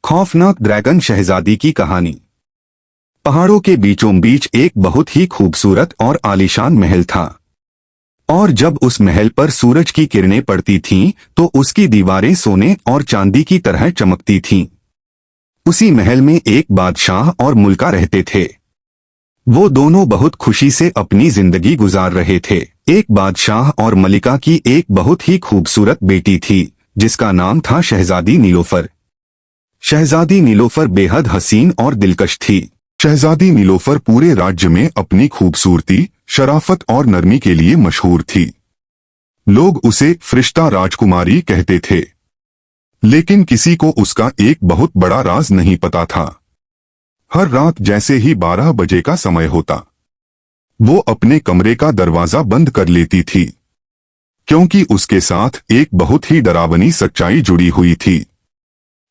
खौफनाक ड्रैगन शहजादी की कहानी। पहाड़ों के बीचों बीच एक बहुत ही खूबसूरत और आलीशान महल था। और जब उस महल पर सूरज की किरणें पड़ती थीं, तो उसकी दीवारें सोने और चांदी की तरह चमकती थीं। उसी महल में एक बादशाह और मुल्का रहते थे। वो दोनों बहुत खुशी से अपनी जिंदगी गुजार रहे थे। एक बादशाह और मलिका की एक बहुत ही खूबसूरत बेटी थी, जिसका नाम था शहजादी नीलोफर। शहजादी नीलोफर बेहद हसीन और दिलकश थी। शहजादी नीलोफर पूरे राज्य में अपनी खूबसूरती, शराफत और नरमी के लिए मशहूर थी। लोग उसे फरिश्ता राजकुमारी कहते थे। लेकिन किसी को उसका एक बहुत बड़ा राज नहीं पता था। हर रात जैसे ही 12 बजे का समय होता, वो अपने कमरे का दरवाजा बंद कर लेती थी, क्योंकि उसके साथ एक बहुत ही डरावनी सच्चाई जुड़ी हुई थी।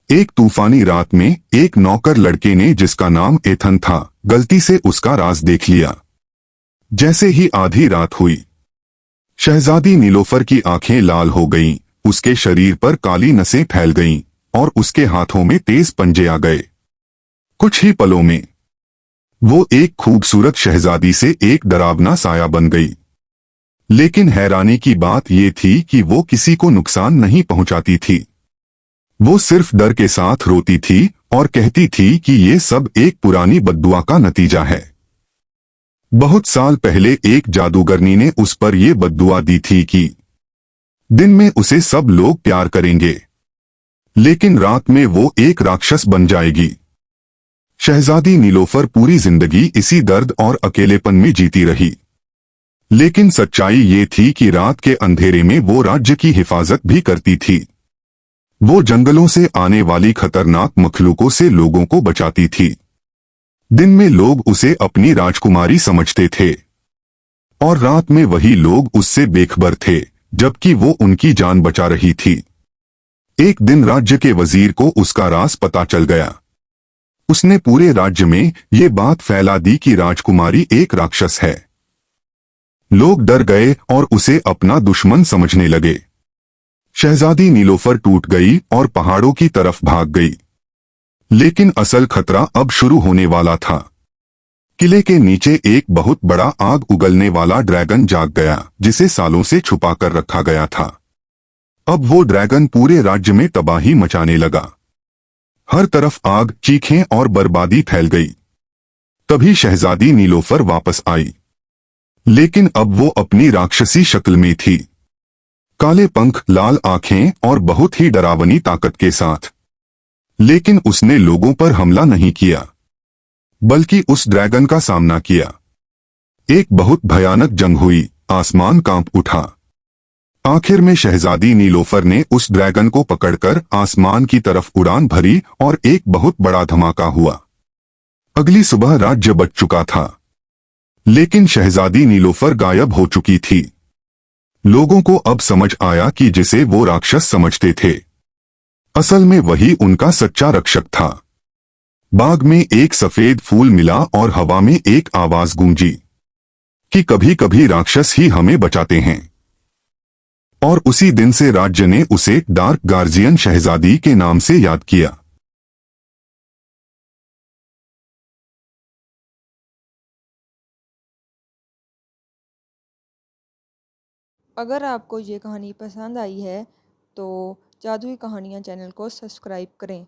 एक तूफानी रात में एक नौकर लड़के ने, जिसका नाम एथन था, गलती से उसका राज देख लिया। जैसे ही आधी रात हुई, शहजादी नीलोफर की आंखें लाल हो गईं, उसके शरीर पर काली नसें फैल गईं और उसके हाथों में तेज पंजे आ गए। कुछ ही पलों में वो एक खूबसूरत शहजादी से एक डरावना साया बन गई। लेकिन हैरानी की बात ये थी कि वो किसी को नुकसान नहीं पहुंचाती थी। वो सिर्फ डर के साथ रोती थी और कहती थी कि ये सब एक पुरानी बद्दुआ का नतीजा है। बहुत साल पहले एक जादूगरनी ने उस पर ये बद्दुआ दी थी कि दिन में उसे सब लोग प्यार करेंगे, लेकिन रात में वो एक राक्षस बन जाएगी। शहजादी नीलोफर पूरी जिंदगी इसी दर्द और अकेलेपन में जीती रही। लेकिन सच्चाई ये थी कि रात के अंधेरे में वो राज्य की हिफाजत भी करती थी। वो जंगलों से आने वाली खतरनाक मखलूकों से लोगों को बचाती थी। दिन में लोग उसे अपनी राजकुमारी समझते थे, और रात में वही लोग उससे बेखबर थे, जबकि वो उनकी जान बचा रही थी। एक दिन राज्य के वजीर को उसका राज पता चल गया। उसने पूरे राज्य में ये बात फैला दी कि राजकुमारी एक राक्षस है। लोग डर गए और उसे अपना दुश्मन समझने लगे। शहजादी नीलोफर टूट गई और पहाड़ों की तरफ भाग गई। लेकिन असल खतरा अब शुरू होने वाला था। किले के नीचे एक बहुत बड़ा आग उगलने वाला ड्रैगन जाग गया, जिसे सालों से छुपा कर रखा गया था। अब वो ड्रैगन पूरे राज्य में तबाही मचाने लगा। हर तरफ आग, चीखें और बर्बादी फैल गई। तभी शहजादी नीलोफर वापस आई, लेकिन अब वो अपनी राक्षसी शक्ल में थी। काले पंख, लाल आंखें और बहुत ही डरावनी ताकत के साथ। लेकिन उसने लोगों पर हमला नहीं किया, बल्कि उस ड्रैगन का सामना किया। एक बहुत भयानक जंग हुई, आसमान कांप उठा। आखिर में शहजादी नीलोफर ने उस ड्रैगन को पकड़कर आसमान की तरफ उड़ान भरी और एक बहुत बड़ा धमाका हुआ। अगली सुबह राज्य बच चुका था, लेकिन शहजादी नीलोफर गायब हो चुकी थी। लोगों को अब समझ आया कि जिसे वो राक्षस समझते थे, असल में वही उनका सच्चा रक्षक था। बाग में एक सफेद फूल मिला और हवा में एक आवाज गूंजी कि कभी कभी राक्षस ही हमें बचाते हैं। और उसी दिन से राज्य ने उसे डार्क गार्जियन शहजादी के नाम से याद किया। अगर आपको ये कहानी पसंद आई है तो जादुई कहानियाँ चैनल को सब्सक्राइब करें।